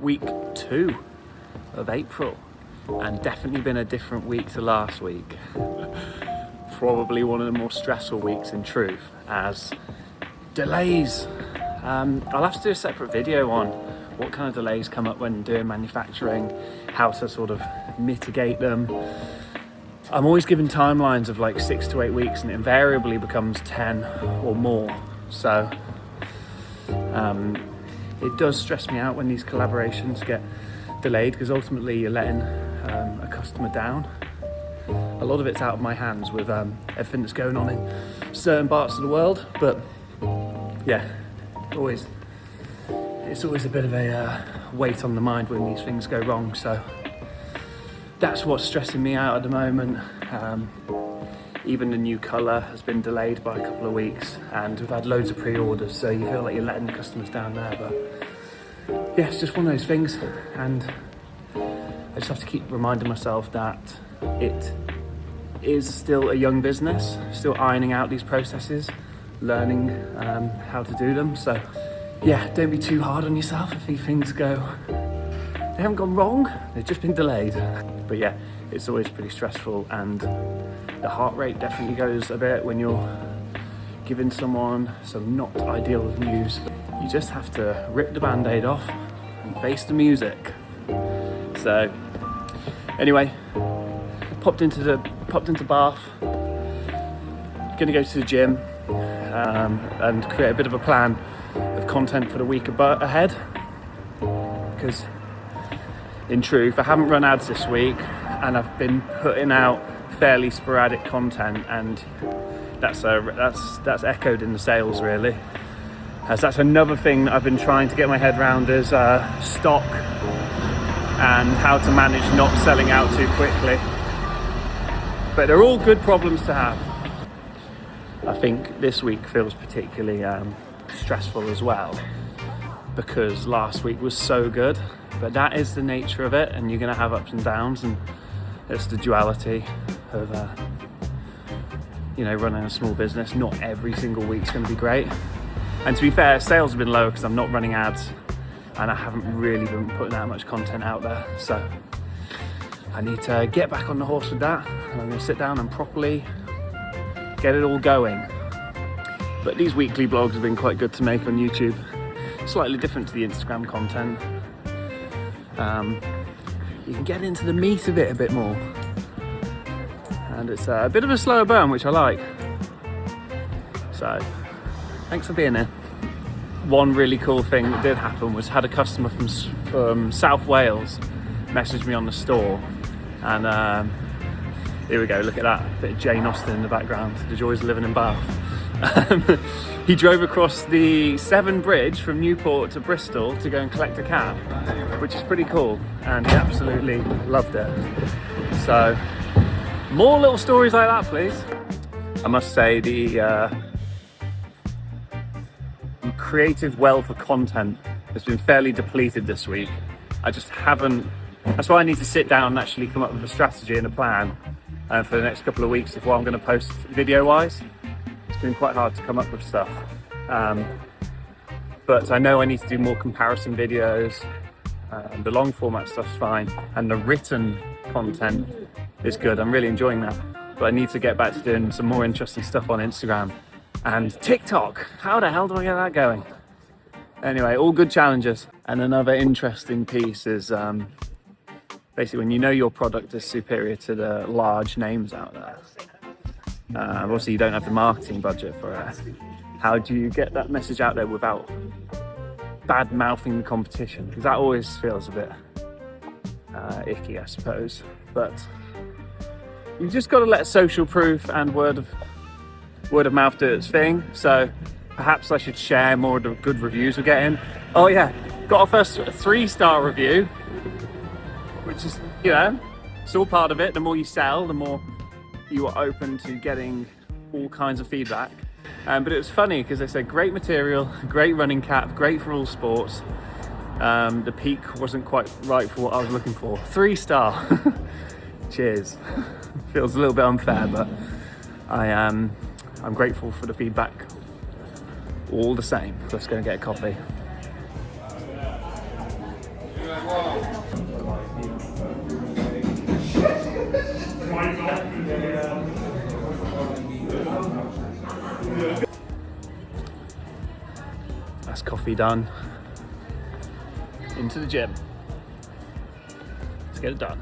Week 2 of April, and definitely been a different week to last week. Probably one of the more stressful weeks in truth, as delays. I'll have to do a separate video on what kind of delays come up when doing manufacturing, how to sort of mitigate them. I'm always given timelines of like 6 to 8 weeks, and it invariably becomes 10 or more. So it does stress me out when these collaborations get delayed, because ultimately you're letting a customer down. A lot of it's out of my hands with everything that's going on in certain parts of the world, but yeah, it's always a bit of a weight on the mind when these things go wrong. So that's what's stressing me out at the moment. Even the new colour has been delayed by a couple of weeks, and we've had loads of pre-orders, so you feel like you're letting the customers down there. But yeah, it's just one of those things, and I just have to keep reminding myself that it is still a young business, still ironing out these processes, learning how to do them. So yeah, don't be too hard on yourself if these things they haven't gone wrong, they've just been delayed. But yeah, it's always pretty stressful, and the heart rate definitely goes a bit when you're giving someone some not ideal news. You just have to rip the band-aid off and face the music. So anyway, popped into Bath, gonna go to the gym and create a bit of a plan of content for the week ahead, because in truth I haven't run ads this week, and I've been putting out fairly sporadic content, and that's echoed in the sales really, as that's another thing that I've been trying to get my head around, is stock and how to manage not selling out too quickly. But they're all good problems to have. I think this week feels particularly stressful as well, because last week was so good, but that is the nature of it, and you're going to have ups and downs, and it's the duality of running a small business. Not every single week's going to be great, and to be fair, sales have been low because I'm not running ads, and I haven't really been putting that much content out there. So I need to get back on the horse with that, and I'm going to sit down and properly get it all going. But these weekly blogs have been quite good to make on YouTube, slightly different to the Instagram content. You can get into the meat of it a bit more, and it's a bit of a slower burn, which I like. So thanks for being here. One really cool thing that did happen was, had a customer from South Wales message me on the store, and here we go, look at that, bit of Jane Austen in the background, the joys of living in Bath. He drove across the Severn Bridge from Newport to Bristol to go and collect a cab, which is pretty cool, and he absolutely loved it. So more little stories like that, please. I must say, the creative well for content has been fairly depleted this week. I just haven't, that's why I need to sit down and actually come up with a strategy and a plan for the next couple of weeks of what I'm going to post video wise. It's been quite hard to come up with stuff, but I know I need to do more comparison videos. The long format stuff's fine, and the written content is good. I'm really enjoying that, but I need to get back to doing some more interesting stuff on Instagram and TikTok. How the hell do I get that going? Anyway, all good challenges. And another interesting piece is basically when you know your product is superior to the large names out there. Obviously you don't have the marketing budget for it. How do you get that message out there without bad mouthing the competition? Because that always feels a bit icky, I suppose. But you've just got to let social proof and word of mouth do its thing. So perhaps I should share more of the good reviews we're getting. Oh yeah, got our first 3-star review, which is, it's all part of it. The more you sell, the more you are open to getting all kinds of feedback. But it was funny because they said great material, great running cap, great for all sports. The peak wasn't quite right for what I was looking for. 3-star. Cheers. Feels a little bit unfair, but I'm grateful for the feedback all the same. Let's go and get a coffee. That's coffee done. Into the gym. Let's get it done.